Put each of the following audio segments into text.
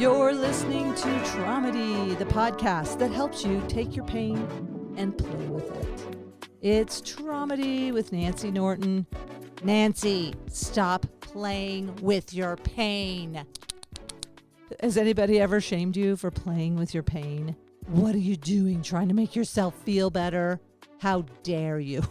You're listening to Traumedy, the podcast that helps you take your pain and play with it. It's Traumedy with Nancy Norton. Nancy, stop playing with your pain. Has anybody ever shamed you for playing with your pain? What are you doing trying to make yourself feel better? How dare you?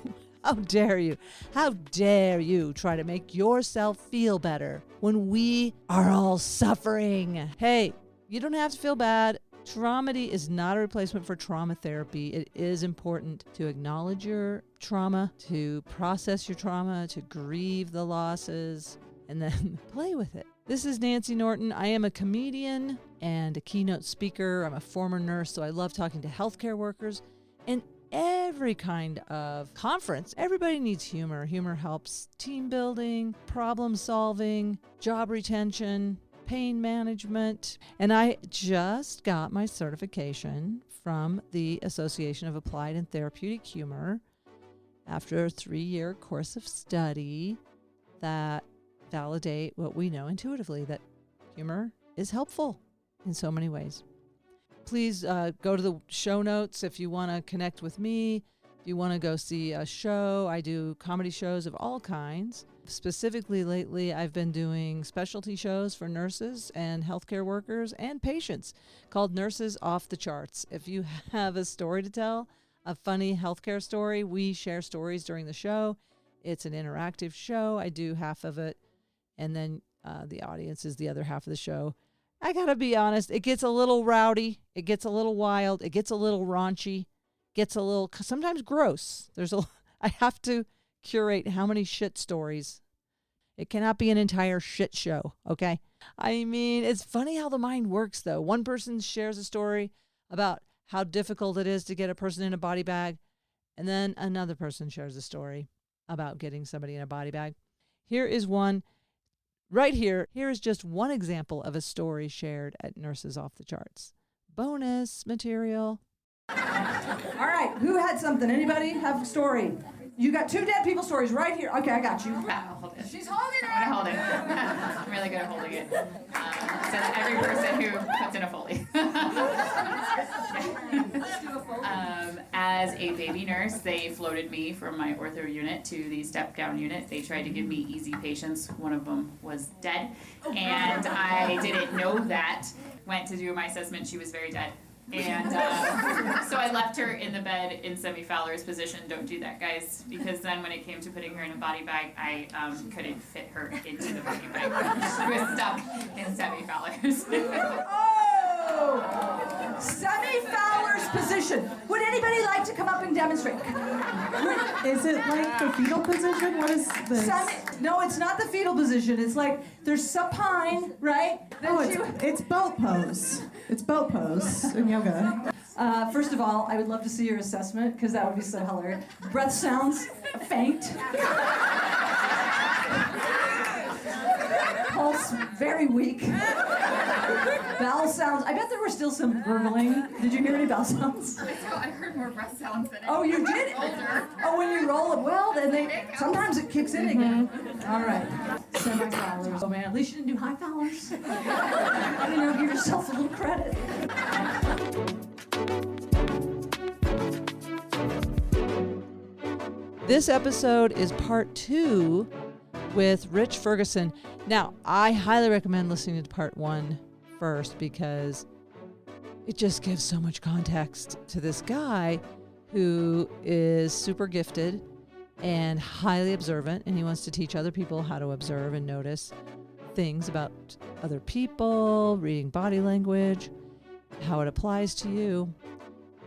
How dare you? How dare you try to make yourself feel better when we are all suffering? Hey, you don't have to feel bad. Traumedy is not a replacement for trauma therapy. It is important to acknowledge your trauma, to process your trauma, to grieve the losses, and then play with it. This is Nancy Norton. I am a comedian and a keynote speaker. I'm a former nurse, so I love talking to healthcare workers and every kind of conference. Everybody needs humor. Humor helps team building, problem solving, job retention, pain management. And I just got my certification from the Association of Applied and Therapeutic Humor after a 3-year course of study that validate what we know intuitively, that humor is helpful in so many ways. Please go to the show notes if you want to connect with me, if you want to go see a show. I do comedy shows of all kinds. Specifically lately, I've been doing specialty shows for nurses and healthcare workers and patients called Nurses Off the Charts. If you have a story to tell, a funny healthcare story, we share stories during the show. It's an interactive show. I do half of it, and then the audience is the other half of the show. I gotta be honest, it gets a little rowdy, it gets a little wild, it gets a little raunchy, gets a little sometimes gross. I have to curate how many shit stories. It cannot be an entire shit show, okay? I mean, it's funny how the mind works though. One person shares a story about how difficult it is to get a person in a body bag, and then another person shares a story about getting somebody in a body bag. Here is one. Right here, here is just one example of a story shared at Nurses Off the Charts. Bonus material. All right, who had something? Anybody have a story? You got 2 dead people stories right here. Okay, I got you. I'll hold it. She's holding it. I'm gonna hold it. I'm really good at holding it. So that every person who puts in a Foley. As a baby nurse, they floated me from my ortho unit to the step-down unit. They tried to give me easy patients. One of them was dead, and I didn't know that. Went to do my assessment. She was very dead. And so I left her in the bed in semi-Fowler's position. Don't do that, guys, because then when it came to putting her in a body bag, I couldn't fit her into the body bag. She was stuck in semi-Fowler's. Oh! Semi-Fowler's position. Would anybody like to come up and demonstrate? Is it like the fetal position? What is this? No, it's not the fetal position. It's like there's supine, right? It's boat pose. It's boat pose in yoga. First of all, I would love to see your assessment because that would be so hilarious. Breath sounds faint. Pulse very weak. Bowel sounds. I bet there were still some gurgling. Did you hear any bowel sounds? I heard more breath sounds than Oh, you did? Oh, when you roll it, well, then sometimes it kicks in again. All right. Semi-Fowlers. Oh, man, at least you didn't do high Fowlers. Give yourself a little credit. This episode is part 2 with Rich Ferguson. Now, I highly recommend listening to part 1 first because it just gives so much context to this guy who is super gifted and highly observant, and he wants to teach other people how to observe and notice things about other people, reading body language, how it applies to you.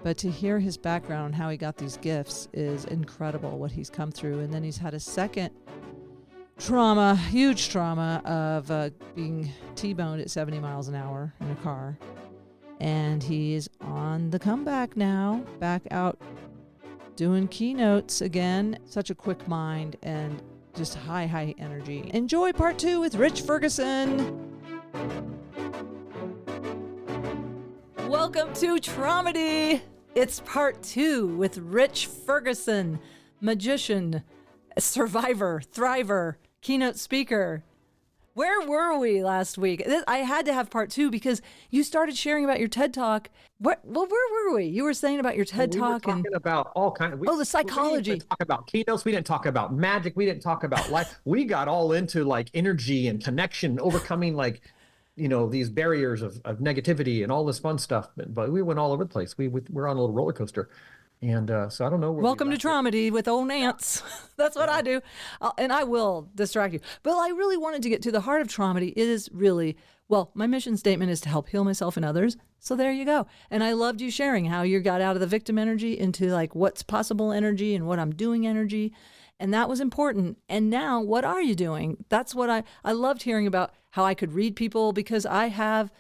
But to hear his background and how he got these gifts is incredible, what he's come through. And then he's had a second trauma, huge trauma of being T-boned at 70 miles an hour in a car. And he's on the comeback now, back out doing keynotes again. Such a quick mind and just high energy. Enjoy part 2 with Rich Ferguson. Welcome to Traumedy. It's part 2 with Rich Ferguson, magician, survivor, thriver, keynote speaker, Where were we last week? I had to have part 2 because you started sharing about your TED Talk. Where were we? You were saying about your TED Talk. We were talking about all kinds of... the psychology. We didn't talk about keynotes. We didn't talk about magic. We didn't talk about life. We got all into like energy and connection, overcoming like, these barriers of negativity and all this fun stuff. But we went all over the place. We're on a little roller coaster. And so I don't know. Welcome to Traumedy with old Nance. That's what I do. And I will distract you. But I really wanted to get to the heart of Traumedy. It is really, my mission statement is to help heal myself and others. So there you go. And I loved you sharing how you got out of the victim energy into like what's possible energy and what I'm doing energy. And that was important. And now what are you doing? That's what I loved hearing about how I could read people, because I've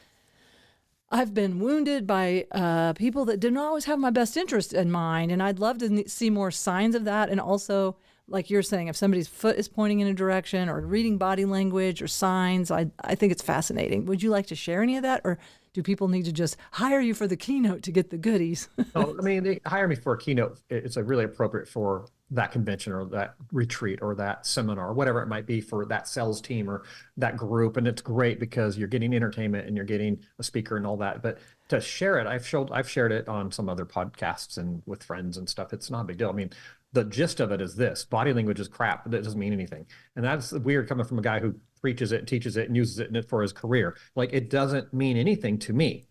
been wounded by people that did not always have my best interest in mind. And I'd love to see more signs of that. And also, like you're saying, if somebody's foot is pointing in a direction or reading body language or signs, I think it's fascinating. Would you like to share any of that? Or do people need to just hire you for the keynote to get the goodies? No, I mean, they hire me for a keynote. It's really appropriate for that convention or that retreat or that seminar, or whatever it might be for that sales team or that group. And it's great because you're getting entertainment and you're getting a speaker and all that. But to share it, I've shared it on some other podcasts and with friends and stuff. It's not a big deal. I mean, the gist of it is this: body language is crap. It doesn't mean anything. And that's weird coming from a guy who preaches it and teaches it and uses it for his career. Like, it doesn't mean anything to me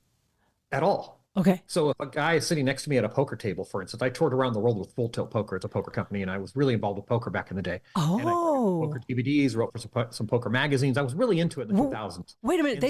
at all. Okay. So if a guy is sitting next to me at a poker table, for instance, I toured around the world with Full Tilt Poker. It's a poker company, and I was really involved with poker back in the day. Oh. And I poker DVDs, wrote for some poker magazines. I was really into it in the 2000s. Wait a minute.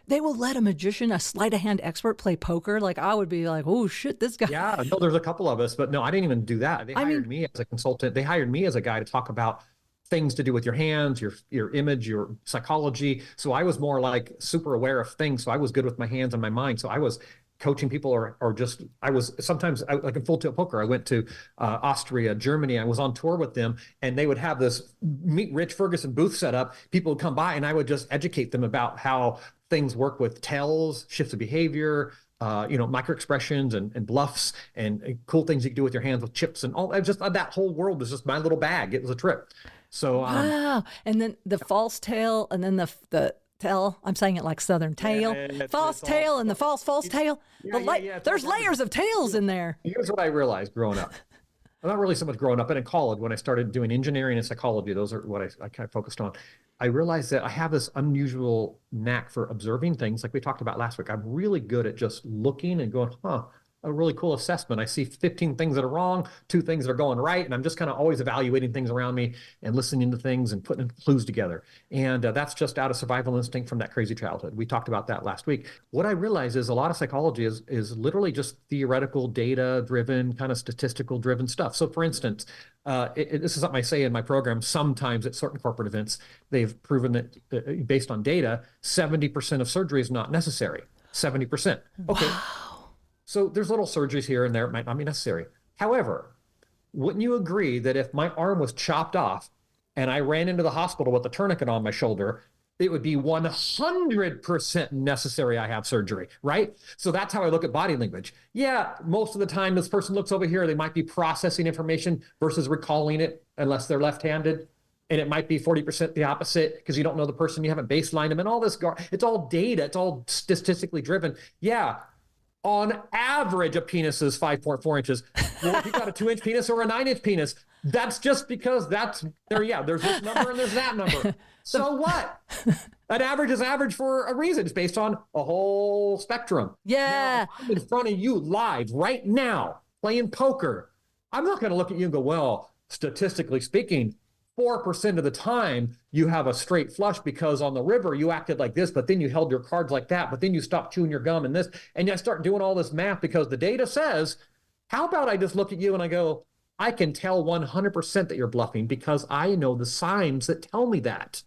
They will let a magician, a sleight of hand expert, play poker? Like, I would be like, oh shit, this guy. Yeah, no, there's a couple of us, but no, I didn't even do that. They hired me as a consultant. They hired me as a guy to talk about things to do with your hands, your image, your psychology. So I was more like super aware of things. So I was good with my hands and my mind. So I was coaching people or just, I was sometimes like in Full Tilt Poker, I went to Austria, Germany. I was on tour with them, and they would have this Meet Rich Ferguson booth set up. People would come by and I would just educate them about how things work with tells, shifts of behavior, micro expressions and bluffs and cool things you can do with your hands with chips and all. Just that whole world was just my little bag. It was a trip. So wow. And then the false tail, and then the tail. I'm saying it like Southern tail. False tail and the false tail. There's layers of tails in there. Here's what I realized growing up. Well, not really so much growing up, but in college when I started doing engineering and psychology, those are what I kind of focused on. I realized that I have this unusual knack for observing things like we talked about last week. I'm really good at just looking and going, a really cool assessment. I see 15 things that are wrong, 2 things that are going right. And I'm just kind of always evaluating things around me and listening to things and putting clues together. And that's just out of survival instinct from that crazy childhood. We talked about that last week. What I realize is a lot of psychology is literally just theoretical, data-driven, kind of statistical-driven stuff. So for instance, this is something I say in my program. Sometimes at certain corporate events, they've proven that based on data, 70% of surgery is not necessary. 70%. Okay. Wow. So there's little surgeries here and there. It might not be necessary. However, wouldn't you agree that if my arm was chopped off and I ran into the hospital with a tourniquet on my shoulder, it would be 100% necessary I have surgery, right? So that's how I look at body language. Yeah, most of the time this person looks over here, they might be processing information versus recalling it unless they're left-handed. And it might be 40% the opposite because you don't know the person, you haven't baselined them and all this. It's all data. It's all statistically driven. Yeah. On average, a penis is 5.4 inches. Well, if you've got a 2-inch penis or a 9-inch penis, that's just because that's there. Yeah, there's this number and there's that number. So what? An average is average for a reason. It's based on a whole spectrum. Yeah. Now, if I'm in front of you live right now playing poker, I'm not going to look at you and go, well, statistically speaking, 4% of the time you have a straight flush because on the river you acted like this, but then you held your cards like that, but then you stopped chewing your gum and this, and I start doing all this math because the data says, how about I just look at you and I go, I can tell 100% that you're bluffing because I know the signs that tell me that.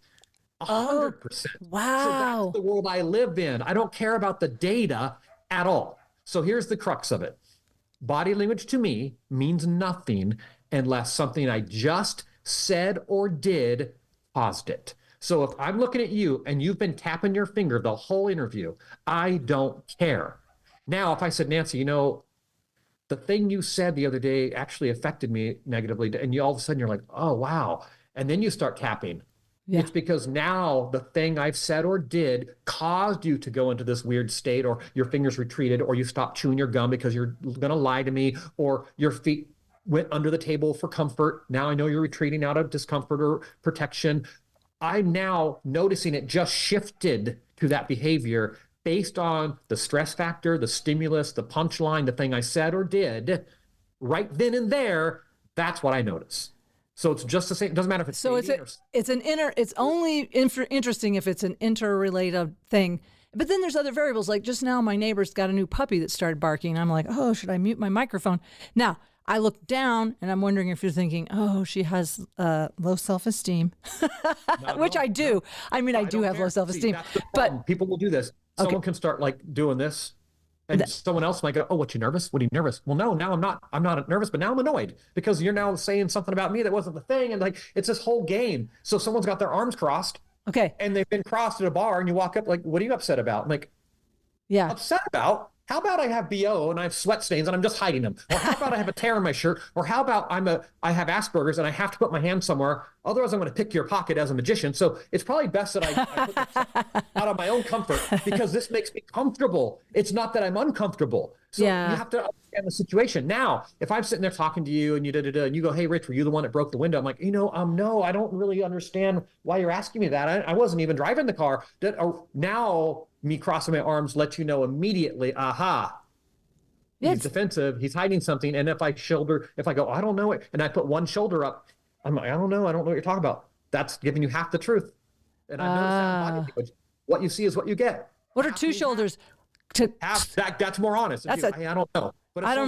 100%. Wow. So that's the world I live in. I don't care about the data at all. So here's the crux of it. Body language to me means nothing unless something I just said or did caused it. So if I'm looking at you and you've been tapping your finger the whole interview, I don't care. Now, if I said, Nancy, the thing you said the other day actually affected me negatively, and you all of a sudden you're like, oh, wow. And then you start tapping. Yeah. It's because now the thing I've said or did caused you to go into this weird state, or your fingers retreated, or you stopped chewing your gum because you're going to lie to me, or your feet went under the table for comfort. Now I know you're retreating out of discomfort or protection. I'm now noticing it just shifted to that behavior based on the stress factor, the stimulus, the punchline, the thing I said or did right then and there. That's what I notice. So it's just the same. It doesn't matter if it's it's only interesting if it's an interrelated thing. But then there's other variables. Like just now, my neighbor's got a new puppy that started barking. I'm like, oh, should I mute my microphone? Now, I look down and I'm wondering if you're thinking, oh, she has low self-esteem, which I do. I mean, I do have low self-esteem. But people will do this. Someone can start like doing this. And someone else might go, oh, what, you nervous? What are you nervous? Well, no, now I'm not nervous, but now I'm annoyed because you're now saying something about me that wasn't the thing. And like, it's this whole game. So someone's got their arms crossed. Okay. And they've been crossed at a bar and you walk up like, what are you upset about? I'm like, yeah. Upset about? How about I have BO and I have sweat stains and I'm just hiding them? Or how about I have a tear in my shirt? Or how about I have Asperger's and I have to put my hand somewhere? Otherwise, I'm going to pick your pocket as a magician. So it's probably best that I put this out of my own comfort because this makes me comfortable. It's not that I'm uncomfortable. So you have to understand the situation. Now, if I'm sitting there talking to you and and you go, hey, Rich, were you the one that broke the window? I'm like, no, I don't really understand why you're asking me that. I wasn't even driving the car. Now, me crossing my arms lets you know immediately, aha, he's defensive, he's hiding something. And if I go, I don't know it, and I put one shoulder up, I'm like, I don't know what you're talking about. That's giving you half the truth. And I noticed that in body language. What you see is what you get. What are two shoulders? That's more honest. I don't know. But I don't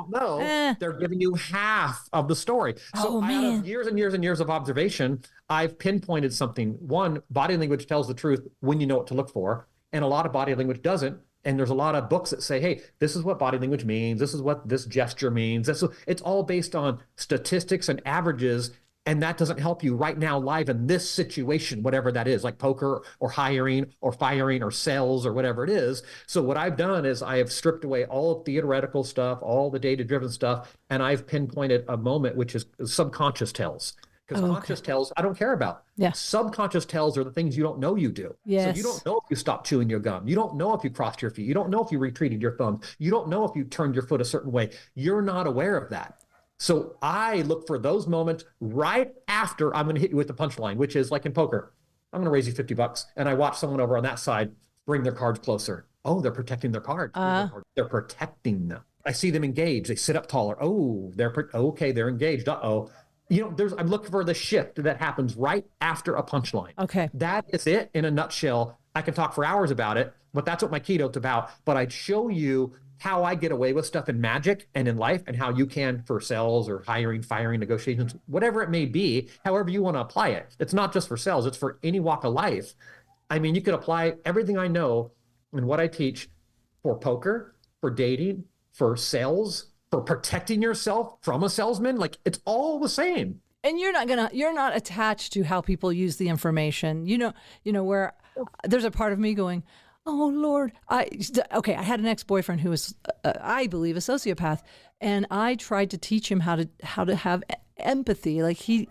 know. They're giving you half of the story. So out of years and years and years of observation, I've pinpointed something. One, body language tells the truth when you know what to look for. And a lot of body language doesn't. And there's a lot of books that say, hey, this is what body language means. This is what this gesture means. It's all based on statistics and averages. And that doesn't help you right now live in this situation, whatever that is, like poker or hiring or firing or sales or whatever it is. So what I've done is I have stripped away all of theoretical stuff, all the data-driven stuff, and I've pinpointed a moment, which is subconscious tells. Because conscious tells, I don't care about. Yeah. Subconscious tells are the things you don't know you do. Yes. So you don't know if you stopped chewing your gum. You don't know if you crossed your feet. You don't know if you retreated your thumbs. You don't know if you turned your foot a certain way. You're not aware of that. So I look for those moments right after I'm going to hit you with the punchline, which is like in poker. I'm going to raise you $50. And I watch someone over on that side bring their cards closer. Oh, they're protecting their cards. They're protecting them. I see them engage. They sit up taller. Oh, they're engaged. Uh-oh. I'm looking for the shift that happens right after a punchline. Okay. That is it in a nutshell. I can talk for hours about it, but that's what my keynote's about. But I'd show you how I get away with stuff in magic and in life and how you can for sales or hiring, firing, negotiations, whatever it may be, however you want to apply it. It's not just for sales. It's for any walk of life. I mean, you could apply everything I know and what I teach for poker, for dating, for sales, for protecting yourself from a salesman. Like, it's all the same. And you're not attached to how people use the information. Where there's a part of me going, oh Lord, I had an ex-boyfriend who was, I believe, a sociopath, and I tried to teach him how to have empathy. Like he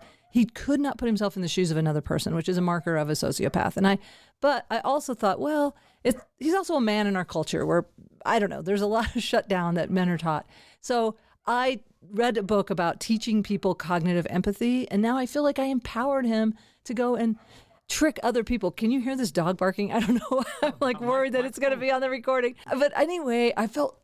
could not put himself in the shoes of another person, which is a marker of a sociopath. But I also thought, well, he's also a man in our culture where, I don't know, there's a lot of shutdown that men are taught. So I read a book about teaching people cognitive empathy, and now I feel like I empowered him to go and trick other people. Can you hear this dog barking? I don't know. I'm like worried that it's going to be on the recording. But anyway, I felt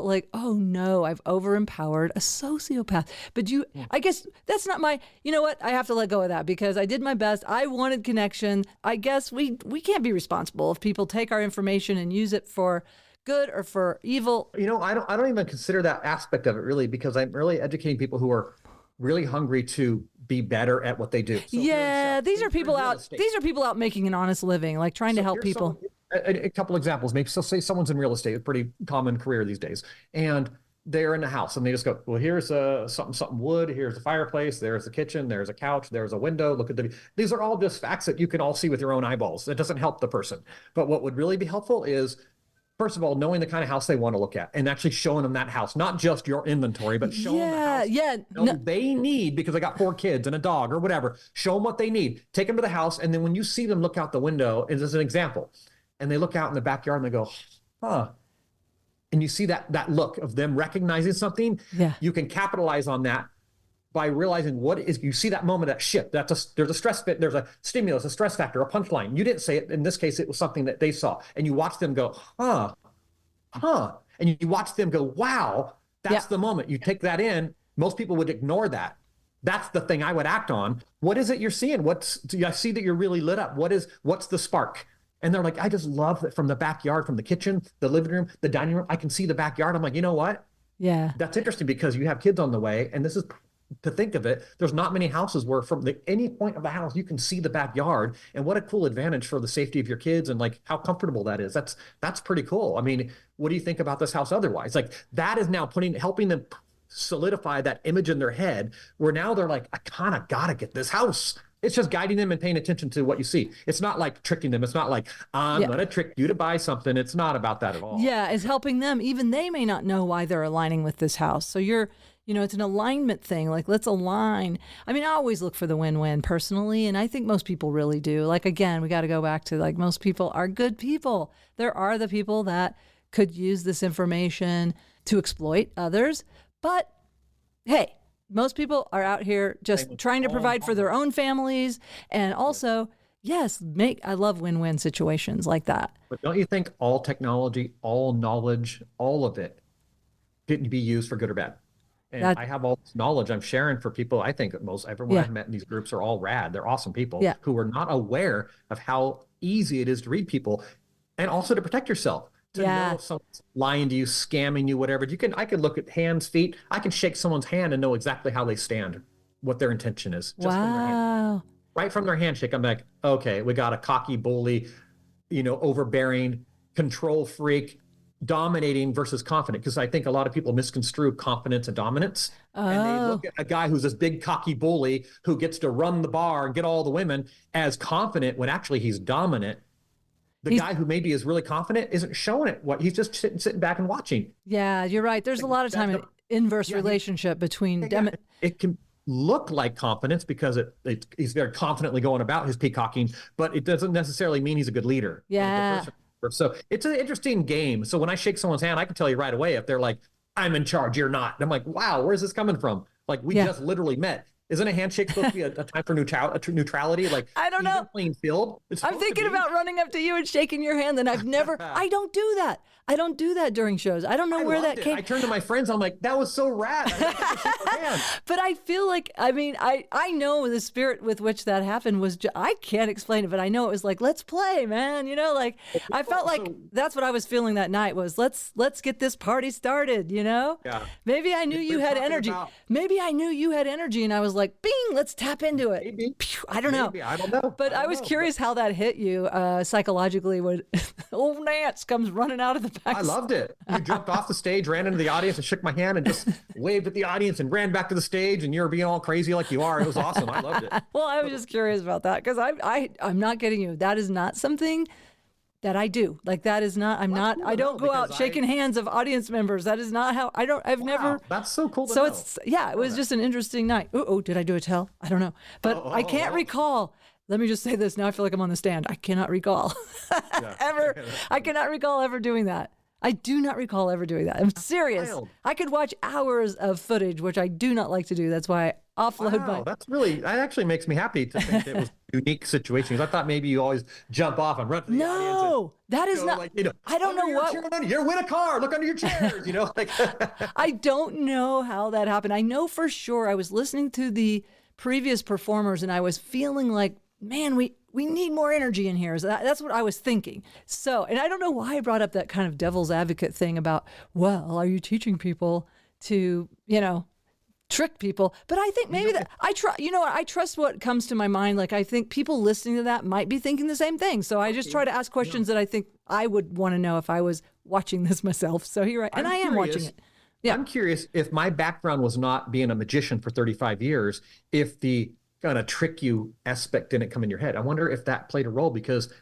like, oh no, I've over-empowered a sociopath. But I guess that's not you know what? I have to let go of that because I did my best. I wanted connection. I guess we can't be responsible if people take our information and use it for good or for evil. I don't even consider that aspect of it really, because I'm really educating people who are really hungry to be better at what they do. So these are people out making an honest living, like trying to help people. A couple examples, maybe. So say someone's in real estate, a pretty common career these days, and they're in the house and they just go, well, here's something wood, here's the fireplace, there's the kitchen, there's a couch, there's a window, look at these are all just facts that you can all see with your own eyeballs. It doesn't help the person. But what would really be helpful is first of all, knowing the kind of house they want to look at and actually showing them that house, not just your inventory, but showing them the house they need because they got 4 kids and a dog or whatever. Show them what they need. Take them to the house. And then when you see them look out the window, as an example, and they look out in the backyard and they go, huh. And you see that look of them recognizing something, you can capitalize on that by realizing you see that moment, that shift. There's a stress fit, there's a stimulus, a stress factor, a punchline. You didn't say it. In this case, it was something that they saw. And you watch them go, huh. And you watch them go, wow, that's the moment. You take that in. Most people would ignore that. That's the thing I would act on. What is it you're seeing? I see that you're really lit up. What's the spark? And they're like, I just love that from the backyard, from the kitchen, the living room, the dining room, I can see the backyard. I'm like, you know what? Yeah. That's interesting because you have kids on the way. And this is, to think of it, there's not many houses where from any point of the house, you can see the backyard. And what a cool advantage for the safety of your kids and like how comfortable that is. That's pretty cool. I mean, what do you think about this house otherwise? Like that is now helping them solidify that image in their head where now they're like, I kind of got to get this house. It's just guiding them and paying attention to what you see. It's not like tricking them. It's not like, I'm going to trick you to buy something. It's not about that at all. Yeah, it's helping them. Even they may not know why they're aligning with this house. So it's an alignment thing. Like, let's align. I mean, I always look for the win-win personally. And I think most people really do. Like, again, we got to go back to like most people are good people. There are the people that could use this information to exploit others. But hey, most people are out here just trying to provide for their own families. And also, I love win-win situations like that. But don't you think all technology, all knowledge, all of it didn't be used for good or bad? And I have all this knowledge I'm sharing for people. I think most everyone I've met in these groups are all rad. They're awesome people who are not aware of how easy it is to read people and also to protect yourself. To know if someone's lying to you, scamming you, whatever. I could look at hands, feet. I can shake someone's hand and know exactly how they stand, what their intention is. Just from their hand. Right from their handshake, I'm like, okay, we got a cocky bully, overbearing, control freak, dominating versus confident. Because I think a lot of people misconstrue confidence and dominance. And they look at a guy who's this big cocky bully who gets to run the bar and get all the women as confident when actually he's dominant. The guy who maybe is really confident isn't showing it. He's just sitting back and watching. Yeah, you're right. There's a lot of time an inverse relationship between them. It can look like confidence because he's very confidently going about his peacocking, but it doesn't necessarily mean he's a good leader. Yeah. So it's an interesting game. So when I shake someone's hand, I can tell you right away if they're like, I'm in charge, you're not. And I'm like, wow, where's this coming from? Like we just literally met. Isn't a handshake supposed to be a time for neutrality? Like I don't know. Playing field. I'm thinking about running up to you and shaking your hand, and I don't do that. I don't do that during shows. I don't know where that came. I turned to my friends. I'm like, that was so rad. But I feel like, I know the spirit with which that happened was, I can't explain it, but I know it was like, let's play, man. I felt like that's what I was feeling that night was let's get this party started, Yeah. Maybe I knew you had energy. Maybe I knew you had energy and I was like, bing, let's tap into it. Maybe. I don't know. I don't know. But I was curious how that hit you psychologically when old Nance comes running out of the back. I loved it. You jumped off the stage, ran into the audience and shook my hand and just waved at the audience and ran back to the stage and you're being all crazy like you are. It was awesome. I loved it. Well, I was just curious about that because I'm not kidding you. That is not something that I do. Like that is not, I don't go out shaking hands of audience members. That is not how, I've never. That's so cool to know. It was just an interesting night. Oh, did I do a tell? I don't know. But I can't recall. Let me just say this. Now I feel like I'm on the stand. I cannot recall I cannot recall ever doing that. I do not recall ever doing that. I'm serious. Wild. I could watch hours of footage, which I do not like to do. That's why I offload my... That actually makes me happy to think that it was unique situations. I thought maybe you always jump off and run to the audience. No, that is not... I don't know what... You win a car, look under your chairs, I don't know how that happened. I know for sure I was listening to the previous performers and I was feeling like, man, we need more energy in here. So that's what I was thinking. So, and I don't know why I brought up that kind of devil's advocate thing about, well, are you teaching people to, trick people? But I think maybe that I trust what comes to my mind. Like I think people listening to that might be thinking the same thing. So I just try to ask questions that I think I would want to know if I was watching this myself. So here I am watching it. Yeah. I'm curious if my background was not being a magician for 35 years, if the kind of trick you aspect didn't come in your head. I wonder if that played a role because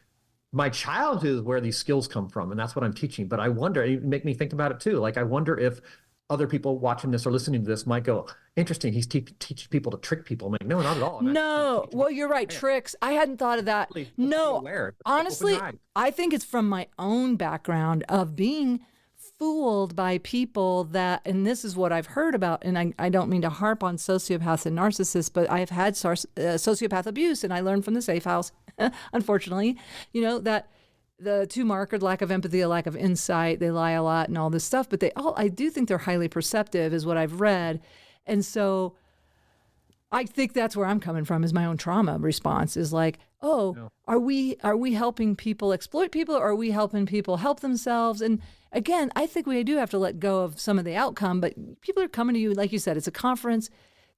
my childhood is where these skills come from, and that's what I'm teaching. But I wonder, it make me think about it too. Like, I wonder if other people watching this or listening to this might go, interesting, he's teaching people to trick people. I'm like, no, not at all. No, well, you're right. Tricks. I hadn't thought of that. No, honestly, I think it's from my own background of being fooled by people that, and this is what I've heard about, and I don't mean to harp on sociopaths and narcissists, but I've had sociopath abuse, and I learned from the safe house, unfortunately, that the two markers, lack of empathy, a lack of insight, they lie a lot and all this stuff, but I do think they're highly perceptive is what I've read. And so I think that's where I'm coming from, is my own trauma response is like, are we helping people exploit people, or are we helping people help themselves? And again, I think we do have to let go of some of the outcome, but people are coming to you, like you said, it's a conference.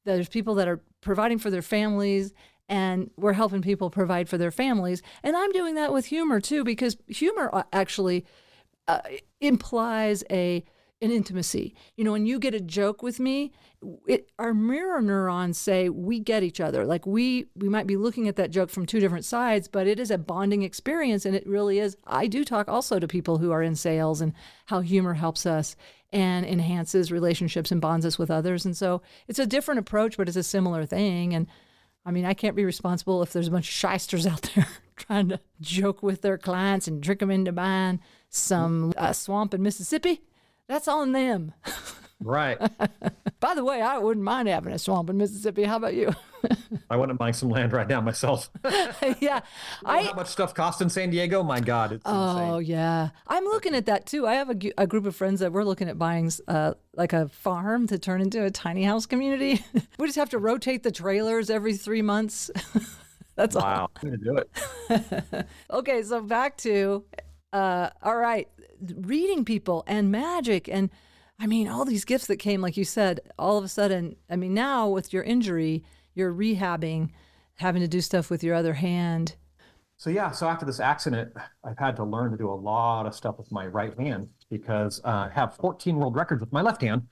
There's people that are providing for their families, and we're helping people provide for their families. And I'm doing that with humor too, because humor actually implies an intimacy. When you get a joke with me, our mirror neurons say we get each other. Like we might be looking at that joke from two different sides, but it is a bonding experience, and it really is. I do talk also to people who are in sales and how humor helps us and enhances relationships and bonds us with others. And so it's a different approach, but it's a similar thing. And I mean, I can't be responsible if there's a bunch of shysters out there trying to joke with their clients and trick them into buying some swamp in Mississippi. That's on them. Right. By the way, I wouldn't mind having a swamp in Mississippi. How about you? I wouldn't mind some land right now myself. Yeah. How much stuff costs in San Diego? My God, it's insane. Oh, yeah. I'm looking at that too. I have a group of friends that we're looking at buying like a farm to turn into a tiny house community. We just have to rotate the trailers every 3 months. That's all. Wow. I'm going to do it. Okay, so back to, all right, reading people and magic and, I mean, all these gifts that came, like you said, all of a sudden, I mean, now with your injury, you're rehabbing, having to do stuff with your other hand. So after this accident, I've had to learn to do a lot of stuff with my right hand because I have 14 world records with my left hand,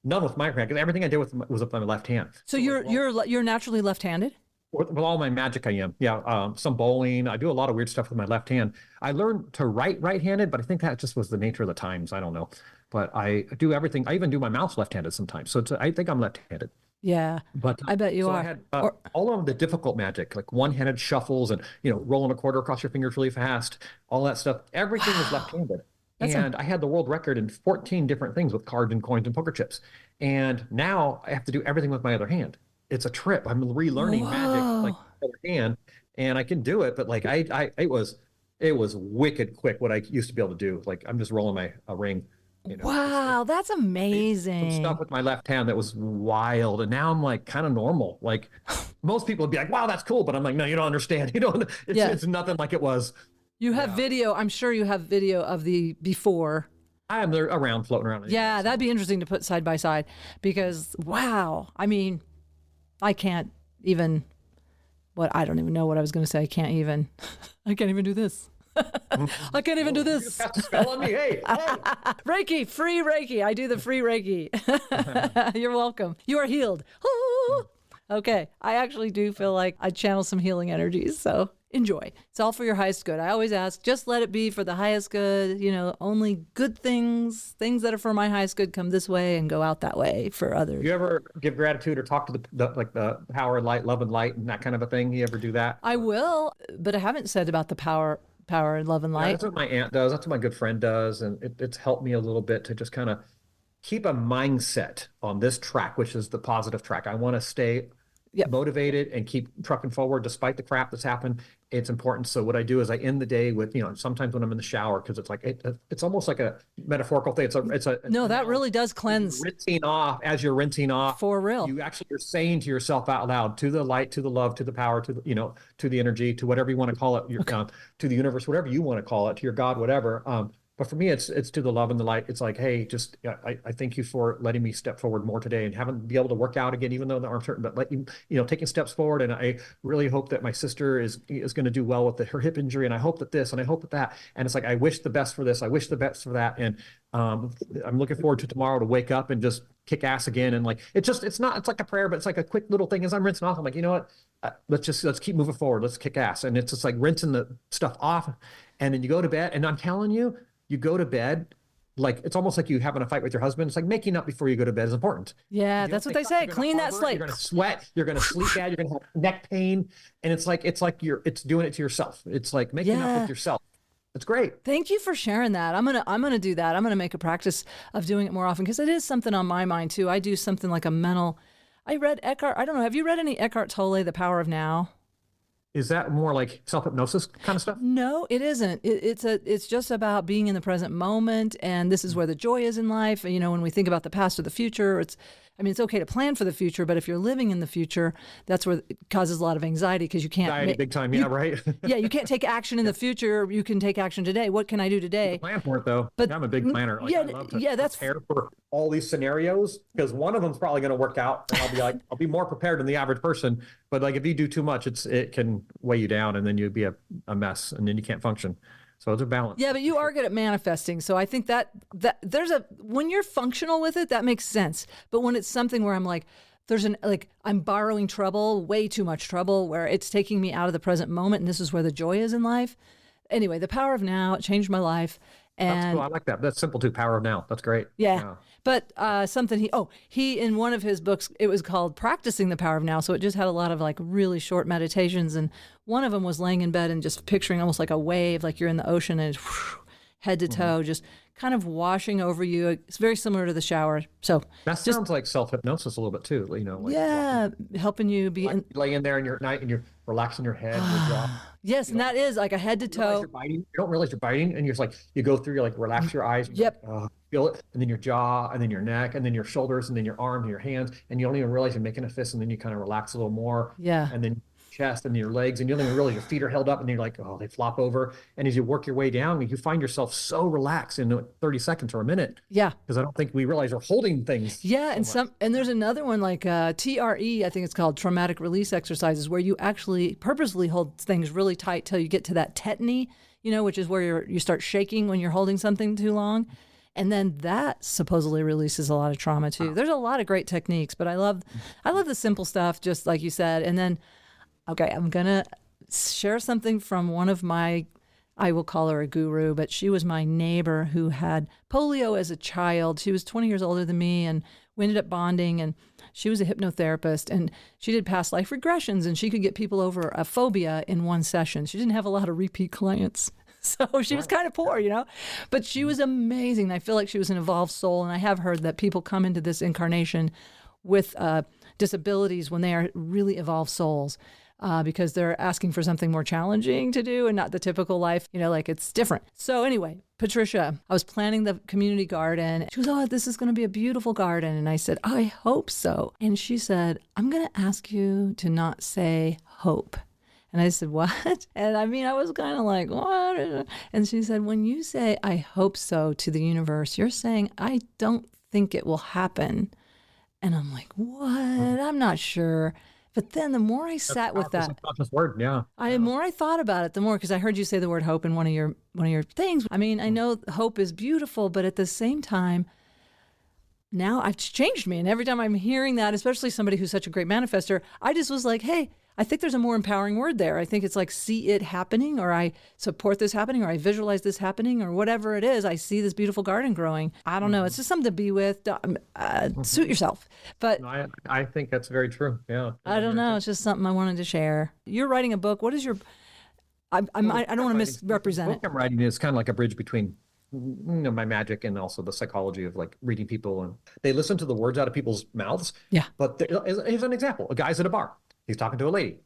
none with my right hand, because everything I did was with my left hand. So you're naturally left-handed? With all my magic, I am. Yeah, some bowling. I do a lot of weird stuff with my left hand. I learned to write right-handed, but I think that just was the nature of the times. I don't know. But I do everything. I even do my mouse left-handed sometimes. So I think I'm left-handed. Yeah, but I bet you are. I had all of the difficult magic, like one-handed shuffles and rolling a quarter across your fingers really fast, all that stuff. Everything was left-handed. I had the world record in 14 different things with cards and coins and poker chips. And now I have to do everything with my other hand. It's a trip. I'm relearning magic like the other hand, and I can do it. But like it was wicked quick what I used to be able to do. Like I'm just rolling a ring. Wow, that's amazing. Some stuff with my left hand that was wild, and now I'm like kind of normal. Like most people would be like, "Wow, that's cool," but I'm like, "No, you don't understand. It's nothing like it was." You have video. I'm sure you have video of the before. I am there around, floating around. Yeah, that'd be interesting to put side by side because wow, I mean, I can't even. I don't even know what I was going to say. I can't even do this. I can't even do this. You just have to spell on me. Hey. Reiki, free Reiki. I do the free Reiki. You're welcome. You are healed. Okay. I actually do feel like I channel some healing energies. So enjoy. It's all for your highest good. I always ask, just let it be for the highest good. Only good things that are for my highest good come this way and go out that way for others. You ever give gratitude or talk to the power and light, love and light and that kind of a thing? You ever do that? I will, but I haven't said about the power and love and light. Yeah, that's what my aunt does. That's what my good friend does. And it's helped me a little bit to just kind of keep a mindset on this track, which is the positive track. I want to stay motivated and keep trucking forward despite the crap that's happened. It's important. So what I do is I end the day with, sometimes when I'm in the shower, because it's like, it's almost like a metaphorical thing. No, that really does cleanse. As you're rinsing off. For real. You actually are saying to yourself out loud, to the light, to the love, to the power, to the energy, to whatever you want to call it, to the universe, whatever you want to call it, to your God, whatever. But for me, it's to the love and the light. It's like, hey, just I thank you for letting me step forward more today and haven't be able to work out again, even though the arm's hurting, but let you, taking steps forward. And I really hope that my sister is going to do well with her hip injury. And I hope that this, and I hope that that. And it's like, I wish the best for this. I wish the best for that. And I'm looking forward to tomorrow to wake up and just kick ass again. And like, it's like a prayer, but it's like a quick little thing. As I'm rinsing off, I'm like, you know what? Let's keep moving forward. Let's kick ass. And it's just like rinsing the stuff off. And then you go to bed. And I'm telling you, you go to bed, like it's almost like you having a fight with your husband. It's like making up before you go to bed is important. Yeah, that's what they say. Clean that slate. You're going to sweat. You're going to sleep bad. You're going to have neck pain. And it's doing it to yourself. It's like making up with yourself. It's great. Thank you for sharing that. I'm gonna do that. I'm gonna make a practice of doing it more often because it is something on my mind too. I do something like a mental. I read Eckhart. I don't know. Have you read any Eckhart Tolle, The Power of Now? Is that more like self-hypnosis kind of stuff? No, it isn't. It's just about being in the present moment, and this is where the joy is in life. When we think about the past or the future, it's okay to plan for the future, but if you're living in the future, that's where it causes a lot of anxiety because you can't. Anxiety, big time, yeah, right? Yeah, you can't take action in the future. You can take action today. What can I do today? Plan for it though. But I'm a big planner. Like, I love to that's prepare for all these scenarios because one of them's probably going to work out, and I'll be more prepared than the average person. But like if you do too much, it can weigh you down, and then you'd be a mess, and then you can't function. So it's a balance. Yeah, but you are good at manifesting. So I think that when you're functional with it, that makes sense. But when it's something where I'm like, I'm borrowing trouble, way too much trouble, where it's taking me out of the present moment, and this is where the joy is in life. Anyway, The Power of Now, it changed my life. And that's cool. I like that. That's simple too. Power of Now. That's great. Yeah. But something he in one of his books, it was called Practicing the Power of Now. So it just had a lot of like really short meditations. And one of them was laying in bed and just picturing almost like a wave, like you're in the ocean and head to toe, just kind of washing over you. It's very similar to the shower. So that sounds like self-hypnosis a little bit too. Helping you be lay in there in your night and you're relaxing your head, your jaw. Yes, and that is like a head to toe. You don't realize you're biting, and you're just like you go through. You like relax your eyes. Yep. Feel it, and then your jaw, and then your neck, and then your shoulders, and then your arm, and your hands, and you don't even realize you're making a fist, and then you kind of relax a little more. Yeah. And then chest and your legs, and you don't even realize your feet are held up, and then you're like, oh, they flop over. And as you work your way down, you find yourself so relaxed in 30 seconds or a minute. Yeah. Because I don't think we realize we're holding things. Yeah, and there's another one like TRE, I think it's called traumatic release exercises, where you actually purposely hold things really tight till you get to that tetany, which is where you start shaking when you're holding something too long. And then that supposedly releases a lot of trauma too. There's a lot of great techniques, but I love the simple stuff, just like you said. And then, okay, I'm going to share something from one of I will call her a guru, but she was my neighbor who had polio as a child. She was 20 years older than me, and we ended up bonding, and she was a hypnotherapist, and she did past life regressions, and she could get people over a phobia in one session. She didn't have a lot of repeat clients. So she was kind of poor, but she was amazing. I feel like she was an evolved soul. And I have heard that people come into this incarnation with disabilities when they are really evolved souls because they're asking for something more challenging to do and not the typical life, like it's different. So anyway, Patricia, I was planning the community garden. She goes, oh, this is going to be a beautiful garden. And I said, I hope so. And she said, I'm going to ask you to not say hope. And I said, what? And I was kind of like, what? And she said, when you say, I hope so to the universe, you're saying, I don't think it will happen. And I'm like, what? I'm not sure. But then the more I sat with that, word, yeah. The more I thought about it, the more, because I heard you say the word hope in one of your things. I know hope is beautiful, but at the same time, now it's changed me. And every time I'm hearing that, especially somebody who's such a great manifester, I just was like, hey, I think there's a more empowering word there. I think it's like see it happening, or I support this happening, or I visualize this happening, or whatever it is. I see this beautiful garden growing. I don't know. It's just something to be with. Suit yourself. But I think that's very true. Yeah. I don't know. It's just something I wanted to share. You're writing a book. What is your? I don't want to misrepresent it. The book I'm writing is kind of like a bridge between my magic and also the psychology of like reading people, and they listen to the words out of people's mouths. Yeah. But here's an example. A guy's at a bar. He's talking to a lady.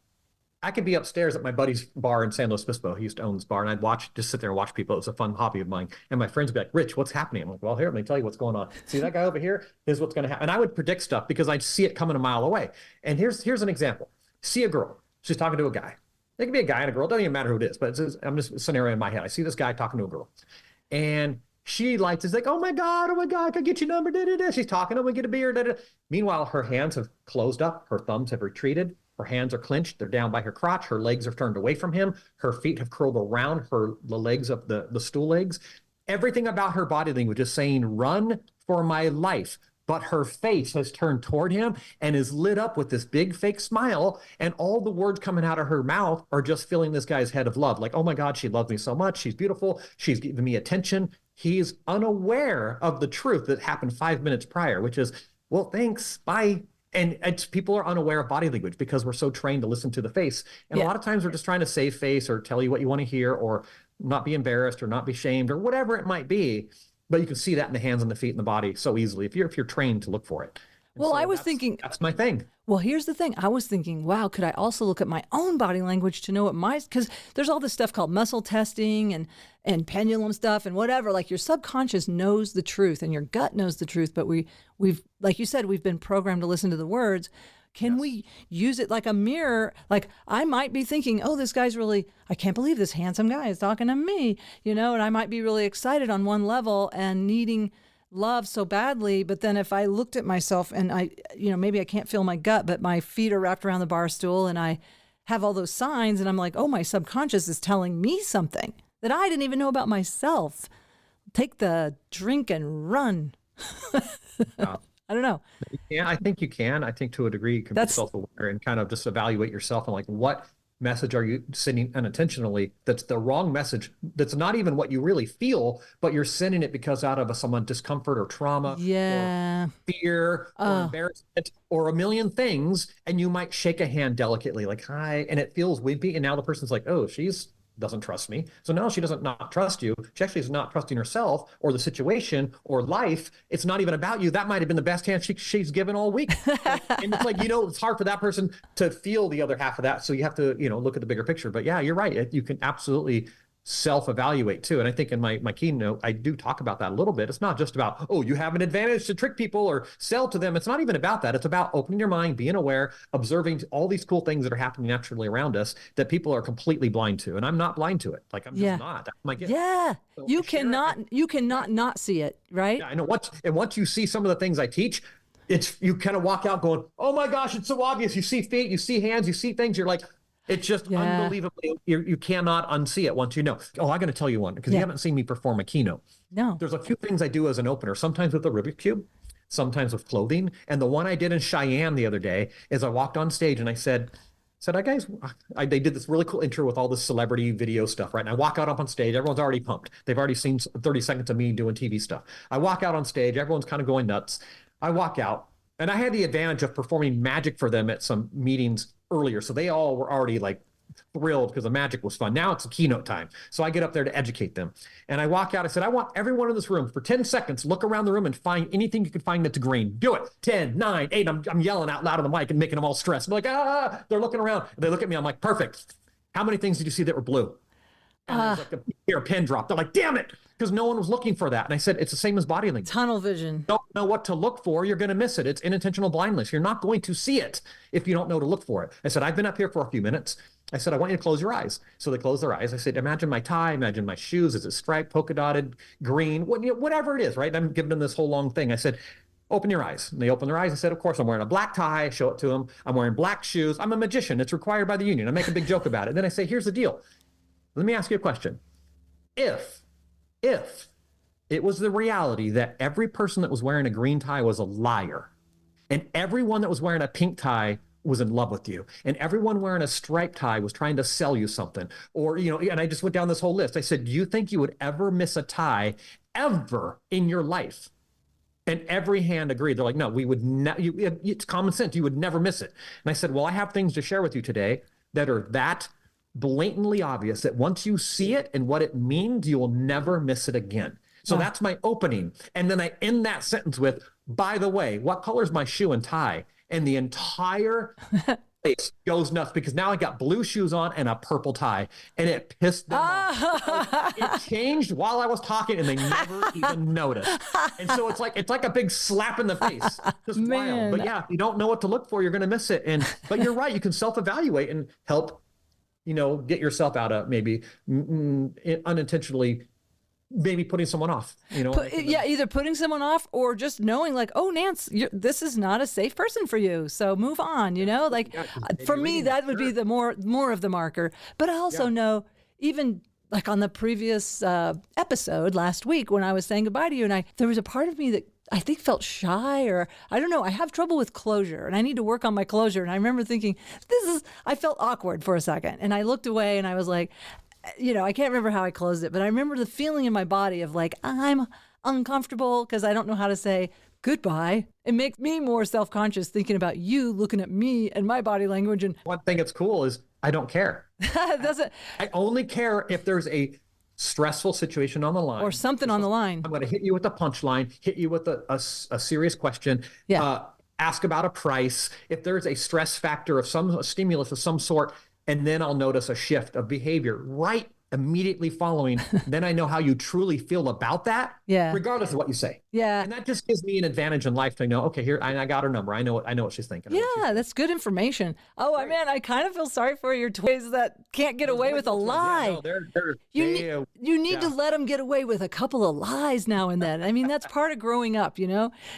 I could be upstairs at my buddy's bar in San Luis Obispo. He used to own this bar, and I'd just sit there and watch people. It was a fun hobby of mine. And my friends would be like, Rich, what's happening? I'm like, well, here, let me tell you what's going on. See that guy over here? Here's what's going to happen. And I would predict stuff because I'd see it coming a mile away. And here's an example. See a girl. She's talking to a guy. It can be a guy and a girl. It doesn't even matter who it is, but I'm just a scenario in my head. I see this guy talking to a girl. And she likes, is like, oh my God, can I get your number? Da, da, da. She's talking, oh, we get a beer. Da, da. Meanwhile, her hands have closed up. Her thumbs have retreated. Her hands are clenched. They're down by her crotch. Her legs are turned away from him. Her feet have curled around the legs of the stool legs. Everything about her body language is saying, run for my life. But her face has turned toward him and is lit up with this big fake smile. And all the words coming out of her mouth are just filling this guy's head of love. Like, oh my God, she loves me so much. She's beautiful. She's giving me attention. He's unaware of the truth that happened 5 minutes prior, which is, well, thanks, bye. And people are unaware of body language because we're so trained to listen to the face. And a lot of times we're just trying to save face or tell you what you want to hear or not be embarrassed or not be shamed or whatever it might be. But you can see that in the hands and the feet and the body so easily if you're trained to look for it. And well, so I was thinking that's my thing. Well, here's the thing. I was thinking, wow, could I also look at my own body language to know what because there's all this stuff called muscle testing and pendulum stuff and whatever. Like your subconscious knows the truth and your gut knows the truth. But we've, like you said, we've been programmed to listen to the words. Can we use it like a mirror? Like I might be thinking, oh, this guy's I can't believe this handsome guy is talking to me, and I might be really excited on one level and needing love so badly. But then if I looked at myself and maybe I can't feel my gut, but my feet are wrapped around the bar stool and I have all those signs and I'm like, oh, my subconscious is telling me something that I didn't even know about myself. Take the drink and run. I don't know. Yeah, I think you can. I think to a degree you can be self-aware and kind of just evaluate yourself and like, what message are you sending unintentionally that's the wrong message, that's not even what you really feel, but you're sending it because out of some discomfort or trauma or fear or embarrassment or a million things, and you might shake a hand delicately like, hi, and it feels wimpy, and now the person's like, oh, she's doesn't trust me. So now she doesn't not trust you. She actually is not trusting herself or the situation or life. It's not even about you. That might have been the best hand she's given all week. And it's like, it's hard for that person to feel the other half of that. So you have to, look at the bigger picture. But yeah, you're right. You can absolutely self-evaluate too. And I think in my keynote, I do talk about that a little bit. It's not just about, oh, you have an advantage to trick people or sell to them. It's not even about that. It's about opening your mind, being aware, observing all these cool things that are happening naturally around us that people are completely blind to. And I'm not blind to it. Like I'm just not. That's my gift. Yeah. So you cannot not see it, right? Yeah, I know. Once you see some of the things I teach, you kind of walk out going, oh my gosh, it's so obvious. You see feet, you see hands, you see things. You're like, it's just unbelievably, you cannot unsee it once you know. Oh, I'm going to tell you one because you haven't seen me perform a keynote. No. There's a few things I do as an opener, sometimes with a Rubik's Cube, sometimes with clothing. And the one I did in Cheyenne the other day is I walked on stage and I said, guys, they did this really cool intro with all this celebrity video stuff, right? And I walk out up on stage, everyone's already pumped. They've already seen 30 seconds of me doing TV stuff. I walk out on stage, everyone's kind of going nuts. I walk out, and I had the advantage of performing magic for them at some meetings earlier. So they all were already like thrilled because the magic was fun. Now it's a keynote time. So I get up there to educate them. And I walk out, I said, I want everyone in this room for 10 seconds, look around the room and find anything you can find that's green. Do it. 10, 9, 8. I'm yelling out loud on the mic and making them all stressed. I'm like, they're looking around. And they look at me. I'm like, perfect. How many things did you see that were blue? And there's like a pin drop. They're like, damn it. Because no one was looking for that. And I said, it's the same as body language. Tunnel vision. Don't know what to look for, you're going to miss it. It's unintentional blindness. You're not going to see it if you don't know to look for it. I said, I've been up here for a few minutes. I said, I want you to close your eyes. So they closed their eyes. I said, imagine my tie, imagine my shoes. Is it striped, polka dotted, green, whatever it is, right? I'm giving them this whole long thing. I said, open your eyes. And they opened their eyes. I said, of course, I'm wearing a black tie. Show it to them. I'm wearing black shoes. I'm a magician. It's required by the union. I make a big joke about it. And then I say, here's the deal. Let me ask you a question. If it was the reality that every person that was wearing a green tie was a liar, and everyone that was wearing a pink tie was in love with you, and everyone wearing a striped tie was trying to sell you something, or, and I just went down this whole list. I said, do you think you would ever miss a tie ever in your life? And every hand agreed. They're like, no, we would never, it's common sense. You would never miss it. And I said, well, I have things to share with you today that are that blatantly obvious that once you see it and what it means, you will never miss it again. So that's my opening. And then I end that sentence with, by the way, what color is my shoe and tie? And the entire place goes nuts because now I got blue shoes on and a purple tie, and it pissed them off. It changed while I was talking, and they never even noticed. And so it's like a big slap in the face. Just wild. But yeah, if you don't know what to look for, you're going to miss it. But you're right. You can self-evaluate and help, get yourself out of maybe unintentionally maybe putting someone off, either putting someone off or just knowing like, oh, Nance, this is not a safe person for you. So move on, like for me, that would be the more of the marker. But I also know even like on the previous episode last week when I was saying goodbye to you, and there was a part of me that I think felt shy, or I don't know. I have trouble with closure and I need to work on my closure. And I remember thinking, I felt awkward for a second, and I looked away and I was like, I can't remember how I closed it, but I remember the feeling in my body of like, I'm uncomfortable because I don't know how to say goodbye. It makes me more self-conscious thinking about you looking at me and my body language. And one thing that's cool is I don't care. I only care if there's a stressful situation on the line. Or something on the line. I'm going to hit you with a punchline, hit you with a serious question. Yeah. Ask about a price. If there's a stress factor of a stimulus of some sort, and then I'll notice a shift of behavior right immediately following. Then I know how you truly feel about that, regardless of what you say. Yeah. And that just gives me an advantage in life to know, okay, here, I got her number. I know what she's thinking. Yeah, that's good information. Oh, right. Man, I kind of feel sorry for your toys that can't get away with a lie. Yeah, no, you need to let them get away with a couple of lies now and then. I mean, that's part of growing up,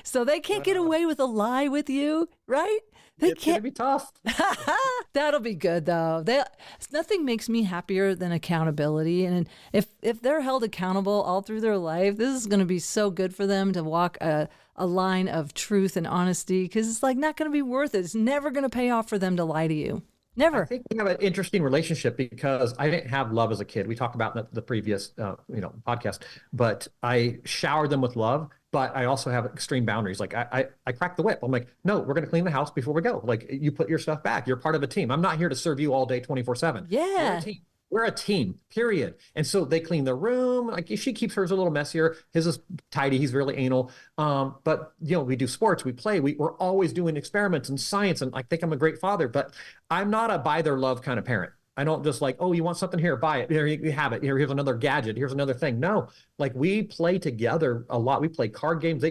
So they can't get away with a lie with you, right? It's going to be tough. That'll be good, though. Nothing makes me happier than accountability. And if they're held accountable all through their life, this is going to be so good for them to walk a line of truth and honesty, because it's like not going to be worth it. It's never going to pay off for them to lie to you. Never. I think we have an interesting relationship because I didn't have love as a kid. We talked about in the previous podcast, but I showered them with love. But I also have extreme boundaries. Like I crack the whip. I'm like, no, we're going to clean the house before we go. Like, you put your stuff back. You're part of a team. I'm not here to serve you all day 24/7. Yeah. We're a team, period. And so they clean the room. Like, she keeps hers a little messier. His is tidy. He's really anal. But we do sports. We play. We're always doing experiments and science. And I think I'm a great father. But I'm not a buy their love kind of parent. I don't just like, oh, you want something here, buy it. Here, you have it. Here's another gadget. Here's another thing. No, like, we play together a lot. We play card games.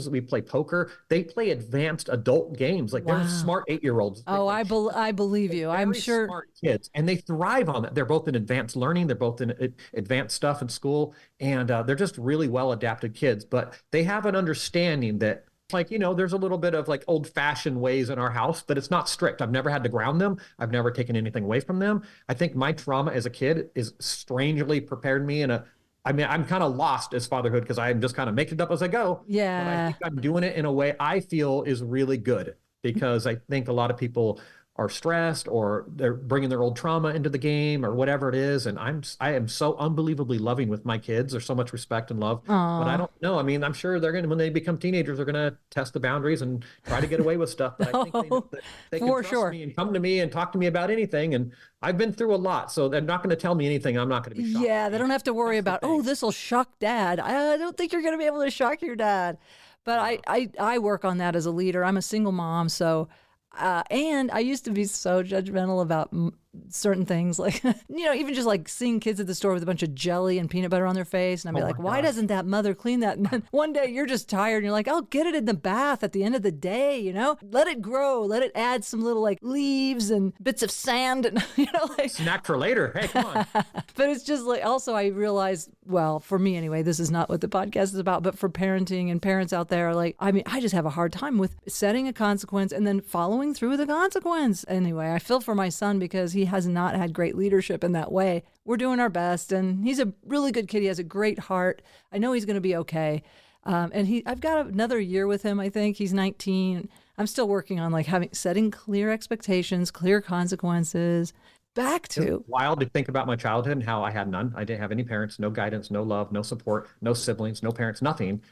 We play poker. They play advanced adult games. Like, they're smart 8-year-olds. Oh, I believe you. I'm sure. Smart kids, and they thrive on that. They're both in advanced learning. They're both in advanced stuff in school, and they're just really well adapted kids. But they have an understanding that, like, there's a little bit of like old fashioned ways in our house, but it's not strict. I've never had to ground them. I've never taken anything away from them. I think my trauma as a kid is strangely prepared me I'm kind of lost as fatherhood because I'm just kind of making it up as I go. Yeah. But I think I'm doing it in a way I feel is really good, because I think a lot of people are stressed or they're bringing their old trauma into the game or whatever it is. And I am so unbelievably loving with my kids. There's so much respect and love. Aww. But I don't know. I mean, I'm sure when they become teenagers, they're going to test the boundaries and try to get away with stuff. But I think they can trust me and come to me and talk to me about anything. And I've been through a lot, so they're not going to tell me anything I'm not going to be shocked. Yeah, they don't have to worry about, this will shock dad. I don't think you're going to be able to shock your dad. But I work on that as a leader. I'm a single mom, so and I used to be so judgmental about certain things, like, even just like seeing kids at the store with a bunch of jelly and peanut butter on their face. And I'd be like, why doesn't that mother clean that? And then one day you're just tired and you're like, I'll get it in the bath at the end of the day, let it grow, let it add some little like leaves and bits of sand and, like snack for later. Hey, come on. But it's just like, also I realized, well, for me anyway, this is not what the podcast is about, but for parenting and parents out there, like, I mean, I just have a hard time with setting a consequence and then following through with the consequence. Anyway, I feel for my son because he has not had great leadership in that way. We're doing our best, and he's a really good kid. He has a great heart. I know he's going to be okay. And I've got another year with him. I think he's 19. I'm still working on like setting clear expectations, clear consequences. Back to it's wild to think about my childhood and how I had none. I didn't have any parents, no guidance, no love, no support, no siblings, no parents, nothing.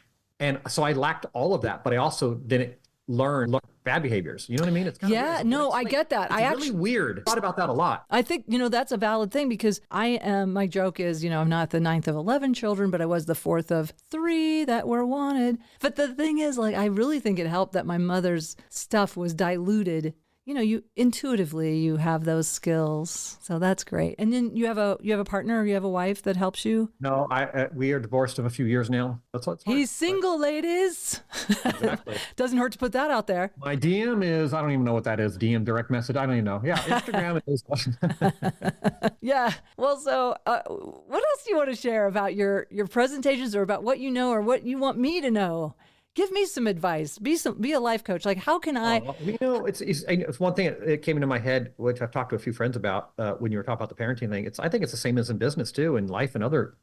And so I lacked all of that, but I also didn't learn bad behaviors. You know what I mean? It's kind of weird. I get that. It's really weird. I thought about that a lot. I think, that's a valid thing because my joke is, I'm not the 9th of 11 children, but I was the 4th of 3 that were wanted. But the thing is, like, I really think it helped that my mother's stuff was diluted. you intuitively you have those skills. So that's great. And then you have a partner, or you have a wife that helps you? No, we are divorced of a few years now. That's what's hard. He's single, ladies. Exactly. Doesn't hurt to put that out there. My DM is, I don't even know what that is. DM direct message. I don't even know. Yeah, Instagram is. Yeah. Well, so what else do you want to share about your presentations, or about what you know, or what you want me to know? Give me some advice. Be a life coach. Like, how can I? It's one thing that came into my head, which I've talked to a few friends about when you were talking about the parenting thing. I think it's the same as in business too, in life and other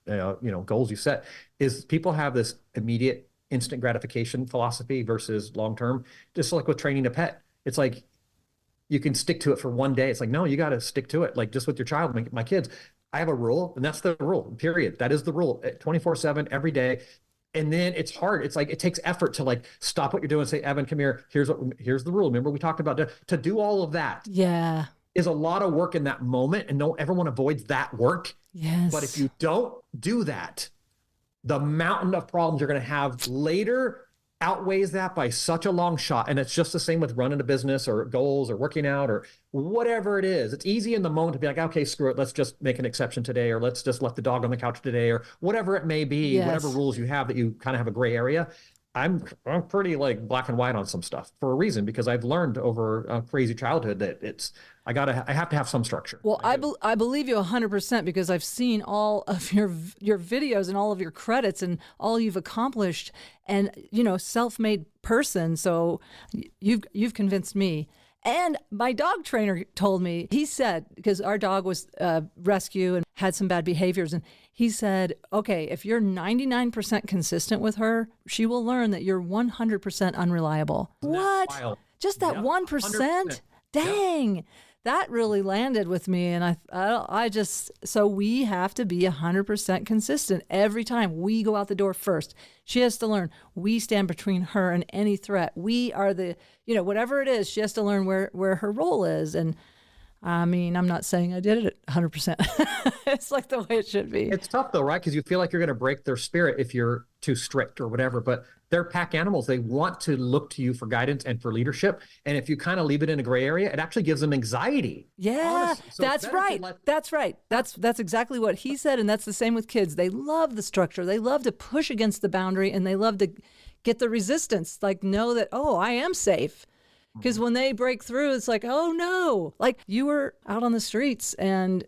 goals you set. Is people have this immediate, instant gratification philosophy versus long term. Just like with training a pet, it's like you can stick to it for one day. It's like, no, you got to stick to it. Like just with your child, my kids, I have a rule, and that's the rule. Period. That is the rule. 24/7 every day. And then it's hard. It's like, it takes effort to like stop what you're doing and say, Evan, come here. Here's the rule. Remember we talked about to do all of that. Yeah. Is a lot of work in that moment, and everyone avoids that work. Yes. But if you don't do that, the mountain of problems you're going to have later outweighs that by such a long shot. And it's just the same with running a business or goals or working out or whatever it is. It's easy in the moment to be like, okay, screw it. Let's just make an exception today, or let's just let the dog on the couch today, or whatever it may be, Yes. whatever rules you have that you kind of have a gray area. I'm pretty like black and white on some stuff for a reason, because I've learned over a crazy childhood that I have to have some structure. Well, I believe you 100%, because I've seen all of your videos and all of your credits and all you've accomplished, and self-made person. So you've convinced me. And my dog trainer told me, he said, because our dog was rescue and had some bad behaviors, and he said, okay, if you're 99% consistent with her, she will learn that you're 100% unreliable. What? Wild. Just that 1%? 100%. Dang. Yep. That really landed with me. And so we have to be 100% consistent every time we go out the door first. She has to learn we stand between her and any threat. We are whatever it is, she has to learn where her role is. And I mean, I'm not saying I did it 100%. It's like the way it should be. It's tough though, right? Because you feel like you're going to break their spirit if you're too strict or whatever, but they're pack animals. They want to look to you for guidance and for leadership. And if you kind of leave it in a gray area, it actually gives them anxiety. Yeah, so that's right. That's right. That's exactly what he said. And that's the same with kids. They love the structure. They love to push against the boundary, and they love to get the resistance, like know that, oh, I am safe. Because when they break through, it's like, oh no, like you were out on the streets and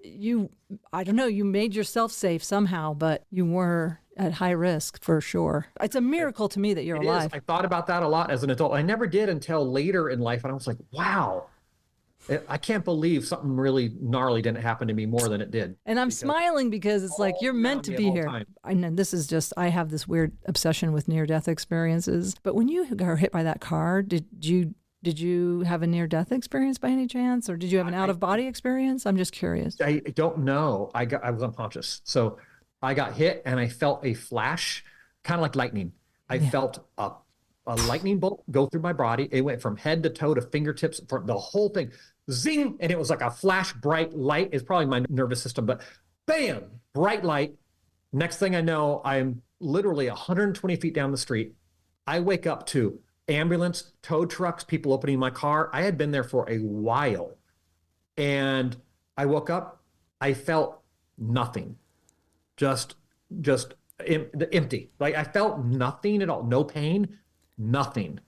you made yourself safe somehow, but you were at high risk for sure. It's a miracle to me that you're alive. I thought about that a lot as an adult. I never did until later in life. And I was like, wow, I can't believe something really gnarly didn't happen to me more than it did. And I'm smiling because it's like, you're meant to be here. I know this is just, I have this weird obsession with near-death experiences. But when you got hit by that car, did you have a near-death experience by any chance? Or did you have an out-of-body experience? I'm just curious. I don't know. I was unconscious. So I got hit and I felt a flash, kind of like lightning. I felt a lightning bolt go through my body. It went from head to toe to fingertips, for the whole thing. Zing! And it was like a flash bright light. It's probably my nervous system, but bam! Bright light. Next thing I know, I'm literally 120 feet down the street. I wake up to ambulance, tow trucks, people opening my car. I had been there for a while. And I woke up, I felt nothing. Just empty. Like I felt nothing at all. No pain, nothing.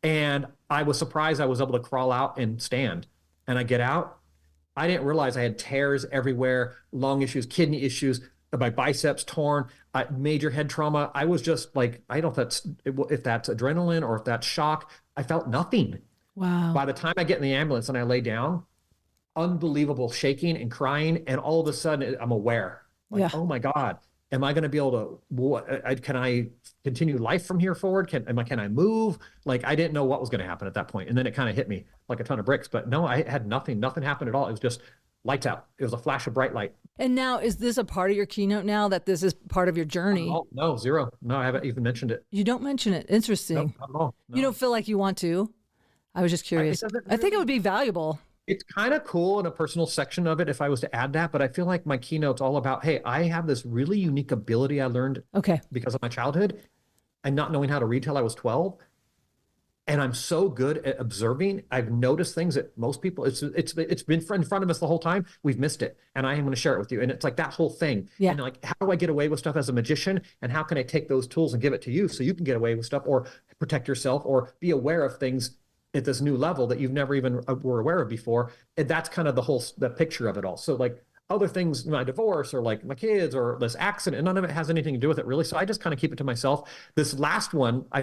And I was surprised I was able to crawl out and stand. And I get out. I didn't realize I had tears everywhere, lung issues, kidney issues, my biceps torn, major head trauma. I was just like, I don't know if that's adrenaline or if that's shock. I felt nothing. Wow. By the time I get in the ambulance and I lay down, unbelievable shaking and crying. And all of a sudden I'm aware. Like, oh my God, am I going to be able to, can I continue life from here forward? Can I move? Like, I didn't know what was going to happen at that point. And then it kind of hit me like a ton of bricks, but no, I had nothing happened at all. It was just lights out. It was a flash of bright light. And now, is this a part of your keynote now, that this is part of your journey? Oh, no, zero. No, I haven't even mentioned it. You don't mention it. Interesting. Nope, not at all. No. You don't feel like you want to? I was just curious. I think it would be valuable. It's kind of cool in a personal section of it if I was to add that, but I feel like my keynote's all about, hey, I have this really unique ability I learned because of my childhood and not knowing how to read till I was 12. And I'm so good at observing. I've noticed things that most people, it's been in front of us the whole time. We've missed it. And I am going to share it with you. And it's like that whole thing. Yeah. And like, how do I get away with stuff as a magician? And how can I take those tools and give it to you so you can get away with stuff or protect yourself or be aware of things at this new level that you've never even were aware of before? And that's kind of the picture of it all. So like other things, my divorce or like my kids or this accident, none of it has anything to do with it really. So I just kind of keep it to myself. This last one I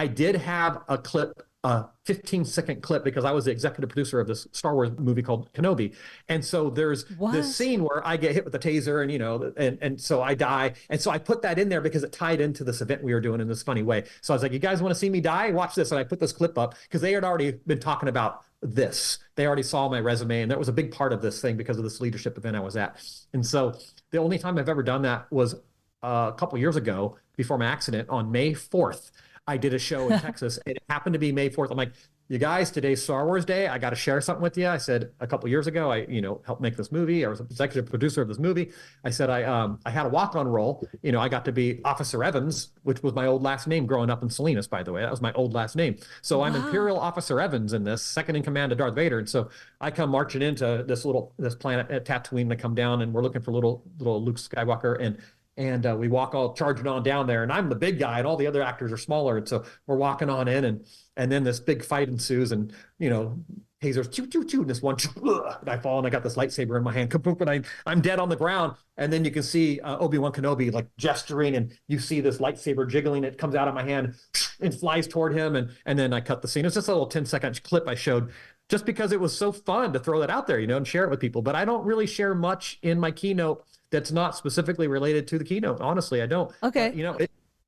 did have a clip, a 15-second clip, because I was the executive producer of this Star Wars movie called Kenobi. And so there's this scene where I get hit with a taser and, and so I die. And so I put that in there because it tied into this event we were doing in this funny way. So I was like, you guys want to see me die? Watch this. And I put this clip up because they had already been talking about this. They already saw my resume, and that was a big part of this thing because of this leadership event I was at. And so the only time I've ever done that was a couple years ago before my accident on May 4th. I did a show in Texas. It happened to be May 4th. I'm like, you guys, today's Star Wars Day. I got to share something with you. I said a couple years ago, I helped make this movie. I was an executive producer of this movie. I said I had a walk-on role. I got to be Officer Evans, which was my old last name growing up in Salinas, by the way. That was my old last name. So I'm Imperial Officer Evans in this, second in command to Darth Vader. And so I come marching into this planet at Tatooine. And I come down, and we're looking for little Luke Skywalker, and we walk all charging on down there, and I'm the big guy, and all the other actors are smaller. And so we're walking on in, and then this big fight ensues, and tasers, choo choo choo, and this one, and I fall, and I got this lightsaber in my hand, and I'm dead on the ground. And then you can see Obi-Wan Kenobi like gesturing, and you see this lightsaber jiggling. It comes out of my hand and flies toward him, and then I cut the scene. It's just a little 10-second clip I showed, just because it was so fun to throw that out there, and share it with people. But I don't really share much in my keynote that's not specifically related to the keynote. Honestly, I don't. Okay.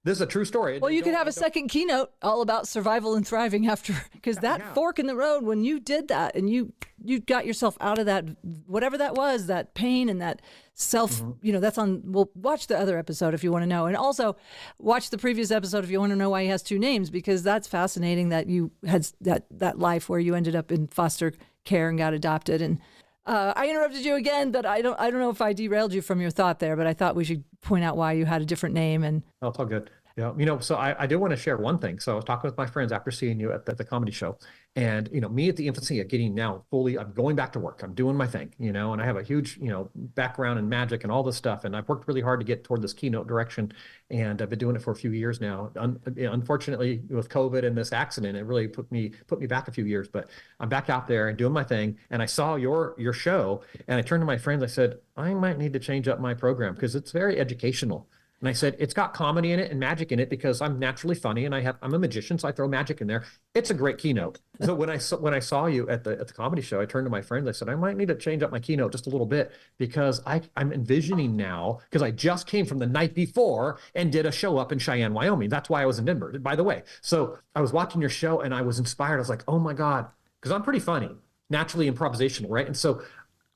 This is a true story. Well, you could have a second keynote all about survival and thriving after, because that fork in the road, when you did that and you got yourself out of that, whatever that was, that pain and that self, that's on, well, watch the other episode if you want to know. And also watch the previous episode if you want to know why he has two names, because that's fascinating that you had that life where you ended up in foster care and got adopted. And I interrupted you again, but I don't know if I derailed you from your thought there, but I thought we should point out why you had a different name. And it's all good. Yeah. So I do want to share one thing. So I was talking with my friends after seeing you at the comedy show, and, me at the infancy of getting now fully, I'm going back to work. I'm doing my thing, and I have a huge, background in magic and all this stuff. And I've worked really hard to get toward this keynote direction. And I've been doing it for a few years now. Unfortunately, with COVID and this accident, it really put me back a few years, but I'm back out there and doing my thing. And I saw your show, and I turned to my friends. I said, I might need to change up my program because it's very educational. And I said, it's got comedy in it and magic in it because I'm naturally funny, and I'm a magician, so I throw magic in there. It's a great keynote. So when I saw you at the comedy show, I turned to my friends. I said, I might need to change up my keynote just a little bit because I'm envisioning now, because I just came from the night before and did a show up in Cheyenne, Wyoming. That's why I was in Denver, by the way. So I was watching your show and I was inspired. I was like, oh my God, because I'm pretty funny, naturally improvisational, right? And so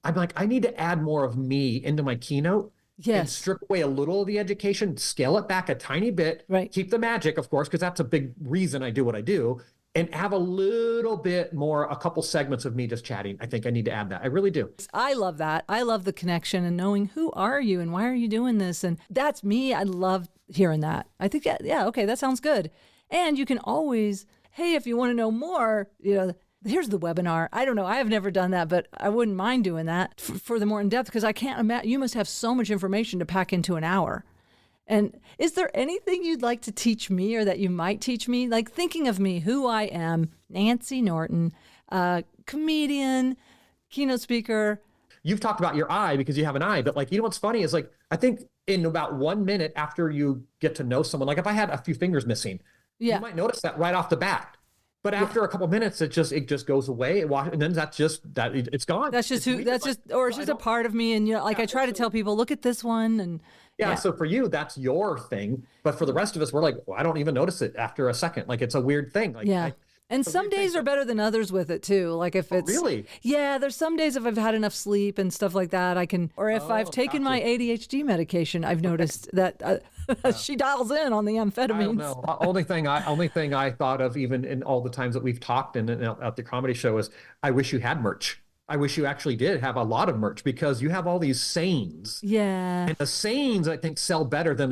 I'm like, I need to add more of me into my keynote. Yes. And strip away a little of the education, scale it back a tiny bit, right. Keep the magic, of course, because that's a big reason I do what I do, and have a little bit more, a couple segments of me just chatting. I think I need to add that. I really do. I love that. I love the connection and knowing who are you and why are you doing this? And that's me. I love hearing that. I think, yeah, okay, that sounds good. And you can always, hey, if you want to know more, here's the webinar. I don't know. I have never done that, but I wouldn't mind doing that for the more in-depth, because I can't imagine. You must have so much information to pack into an hour. And is there anything you'd like to teach me or that you might teach me? Like thinking of me, who I am, Nancy Norton, comedian, keynote speaker. You've talked about your eye because you have an eye, but what's funny is I think in about 1 minute after you get to know someone, like if I had a few fingers missing, you might notice that right off the bat. But after a couple of minutes, it just goes away, and then it's gone. That's just it's just a part of me. And I try to tell people, look at this one, and So for you, that's your thing. But for the rest of us, we're like, well, I don't even notice it after a second. It's a weird thing. And some days are better than others with it too. Like if it's really, there's some days if I've had enough sleep and stuff like that, I can, or if I've taken my ADHD medication, I've noticed that she dials in on the amphetamines. I don't know. Only thing I thought of, even in all the times that we've talked and at the comedy show, is I wish you had merch. I wish you actually did have a lot of merch, because you have all these sayings. Yeah. And the sayings, I think, sell better than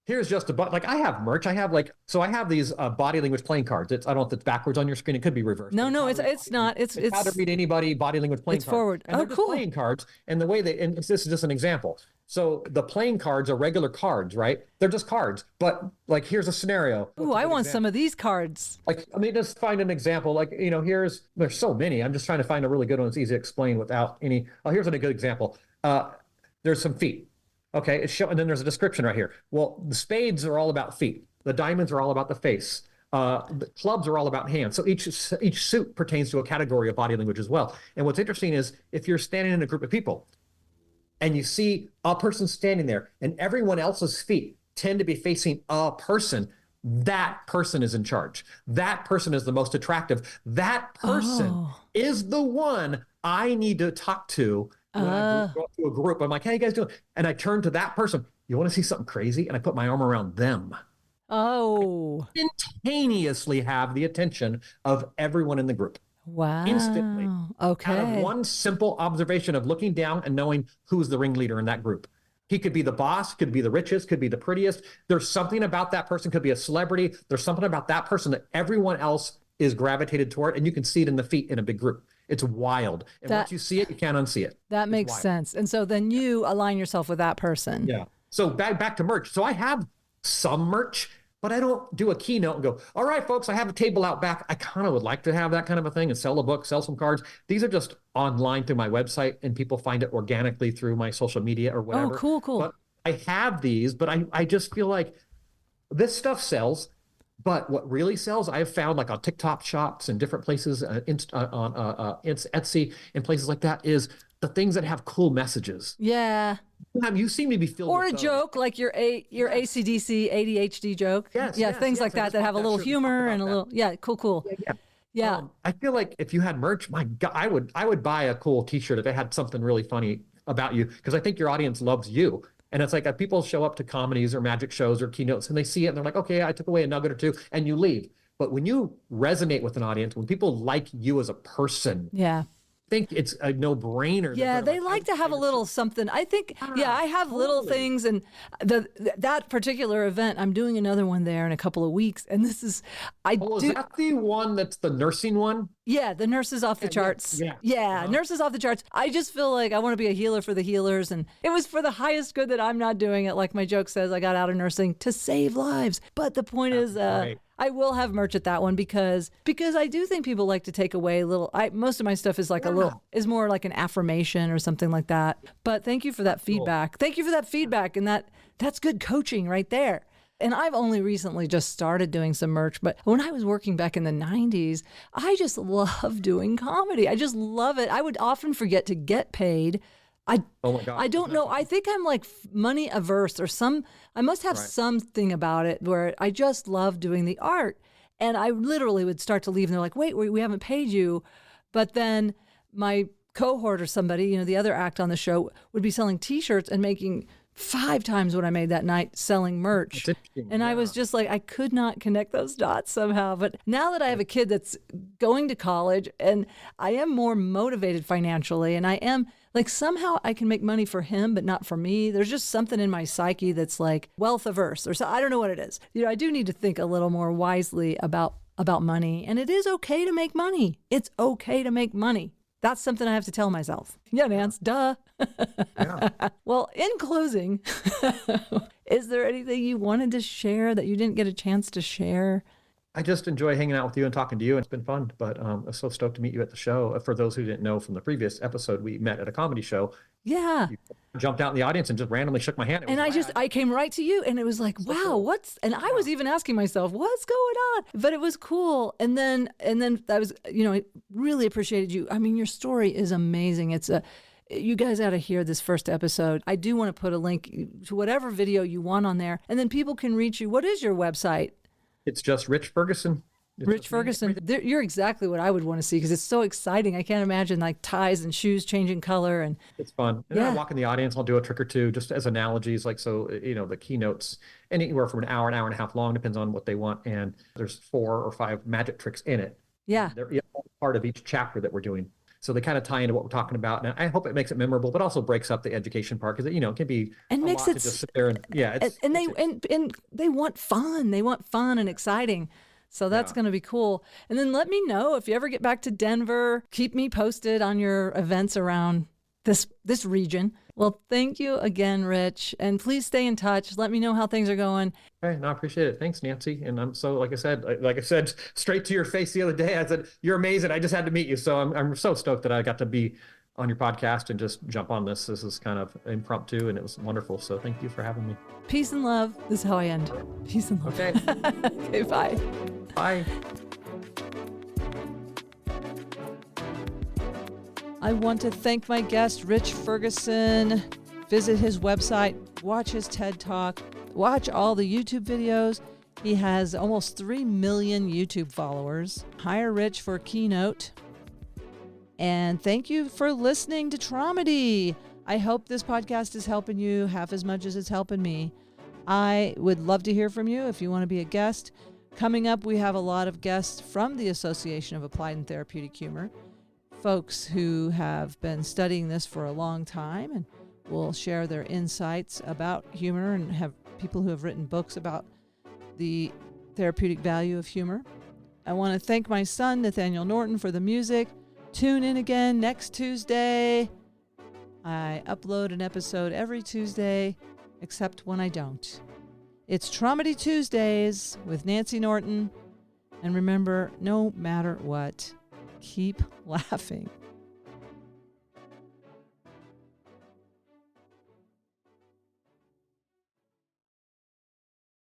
here's just like I have merch. I have I have these body language playing cards. I don't know if it's backwards on your screen. It could be reversed. No, it's not. It's how to read anybody body language playing it's cards. forward. And they're just playing cards. And the way this is just an example. So the playing cards are regular cards, right? They're just cards. But like, here's a scenario. Ooh, I want some of these cards. Like, I mean, just find an example. Like, there's so many. I'm just trying to find a really good one that's easy to explain without any. Oh, here's a good example. There's some feet. Okay, and then there's a description right here. Well, the spades are all about feet. The diamonds are all about the face. The clubs are all about hands. So each suit pertains to a category of body language as well. And what's interesting is if you're standing in a group of people and you see a person standing there and everyone else's feet tend to be facing a person, that person is in charge. That person is the most attractive. That person is the one I need to talk to. When I go to a group, I'm like, "How you guys doing?" And I turn to that person. You want to see something crazy? And I put my arm around them. Oh. Instantaneously have the attention of everyone in the group. Wow. Instantly. Okay. Out of one simple observation of looking down and knowing who's the ringleader in that group. He could be the boss, could be the richest, could be the prettiest. There's something about that person, could be a celebrity. There's something about that person that everyone else is gravitated toward, and you can see it in the feet in a big group. It's wild. And once you see it, you can't unsee it. That makes sense. And so then you align yourself with that person. Yeah. So back to merch. So I have some merch, but I don't do a keynote and go, "All right, folks, I have a table out back." I kind of would like to have that kind of a thing and sell a book, sell some cards. These are just online through my website, and people find it organically through my social media or whatever. Oh, cool. But I have these, but I just feel like this stuff sells. But what really sells, I've found, like on TikTok shops and different places, on Etsy and places like that, is the things that have cool messages. Yeah. You seem to be filled or with a those. joke, like your ACDC ADHD joke. Yes, things like that have a little humor and a little. Yeah, cool. Yeah. I feel like if you had merch, my God, I would buy a cool T-shirt if it had something really funny about you, because I think your audience loves you. And it's like people show up to comedies or magic shows or keynotes and they see it and they're like, "Okay, I took away a nugget or two," and you leave. But when you resonate with an audience, when people like you as a person, I think it's a no-brainer. Yeah, they like to have a little something. I think, I have little things, and that particular event, I'm doing another one there in a couple of weeks, and this is, is that the one that's the nursing one? Yeah, the nurses off the charts. Yeah, nurses off the charts. I just feel like I want to be a healer for the healers, and it was for the highest good that I'm not doing it. Like my joke says, I got out of nursing to save lives. But the point is, I will have merch at that one because I do think people like to take away a little. Most of my stuff is like is more like an affirmation or something like that. But thank you for that feedback. Cool. Thank you for that feedback, and that's good coaching right there. And I've only recently just started doing some merch, but when I was working back in the 90s, I just love doing comedy. I just love it. I would often forget to get paid. Oh my God. I don't know. I think I'm like money averse or I must have something about it where I just love doing the art. And I literally would start to leave and they're like, "Wait, we haven't paid you." But then my cohort or somebody, the other act on the show would be selling T-shirts and making 5 times what I made that night selling merch. And I was just like, I could not connect those dots somehow. But now that I have a kid that's going to college and I am more motivated financially and I am like, somehow I can make money for him, but not for me. There's just something in my psyche that's like wealth averse or so. I don't know what it is. I do need to think a little more wisely about money. And it is okay to make money. It's okay to make money. That's something I have to tell myself. Yeah, Nance, duh. Well, in closing, is there anything you wanted to share that you didn't get a chance to share? I just enjoy hanging out with you and talking to you. It's been fun, but I'm so stoked to meet you at the show. For those who didn't know from the previous episode, we met at a comedy show. Yeah. You jumped out in the audience and just randomly shook my hand. And I came right to you and it was like, wow, and I was even asking myself, what's going on? But it was cool. And then I was, I really appreciated you. I mean, your story is amazing. You guys ought to hear this first episode. I do want to put a link to whatever video you want on there, and then people can reach you. What is your website? It's just Rich Ferguson. Rich Ferguson. You're exactly what I would want to see because it's so exciting. I can't imagine like ties and shoes changing color. And it's fun. And then I walk in the audience, I'll do a trick or two just as analogies. Like, so, the keynotes, anywhere from an hour and a half long, depends on what they want. And there's 4 or 5 magic tricks in it. Yeah. They're part of each chapter that we're doing. So they kind of tie into what we're talking about. And I hope it makes it memorable, but also breaks up the education part because, it can be And a makes lot it to just sit there and, yeah. and they want fun. They want fun and exciting. So that's going to be cool. And then let me know if you ever get back to Denver. Keep me posted on your events around this region. Well, thank you again, Rich. And please stay in touch. Let me know how things are going. Okay, no, I appreciate it. Thanks, Nancy. And I'm so, like I said, straight to your face the other day, I said, you're amazing. I just had to meet you. So I'm so stoked that I got to be on your podcast and just jump on this. This is kind of impromptu and it was wonderful. So thank you for having me. Peace and love. This is how I end. Peace and love. Okay. Okay, bye. Bye. I want to thank my guest, Rich Ferguson. Visit his website, watch his TED Talk, watch all the YouTube videos. He has almost 3 million YouTube followers. Hire Rich for a keynote. And thank you for listening to Traumedy. I hope this podcast is helping you half as much as it's helping me. I would love to hear from you if you want to be a guest. Coming up, we have a lot of guests from the Association of Applied and Therapeutic Humor, folks who have been studying this for a long time and will share their insights about humor, and have people who have written books about the therapeutic value of humor. I want to thank my son, Nathaniel Norton, for the music. Tune in again next Tuesday. I upload an episode every Tuesday, except when I don't. It's Traumedy Tuesdays with Nancy Norton. And remember, no matter what, keep laughing.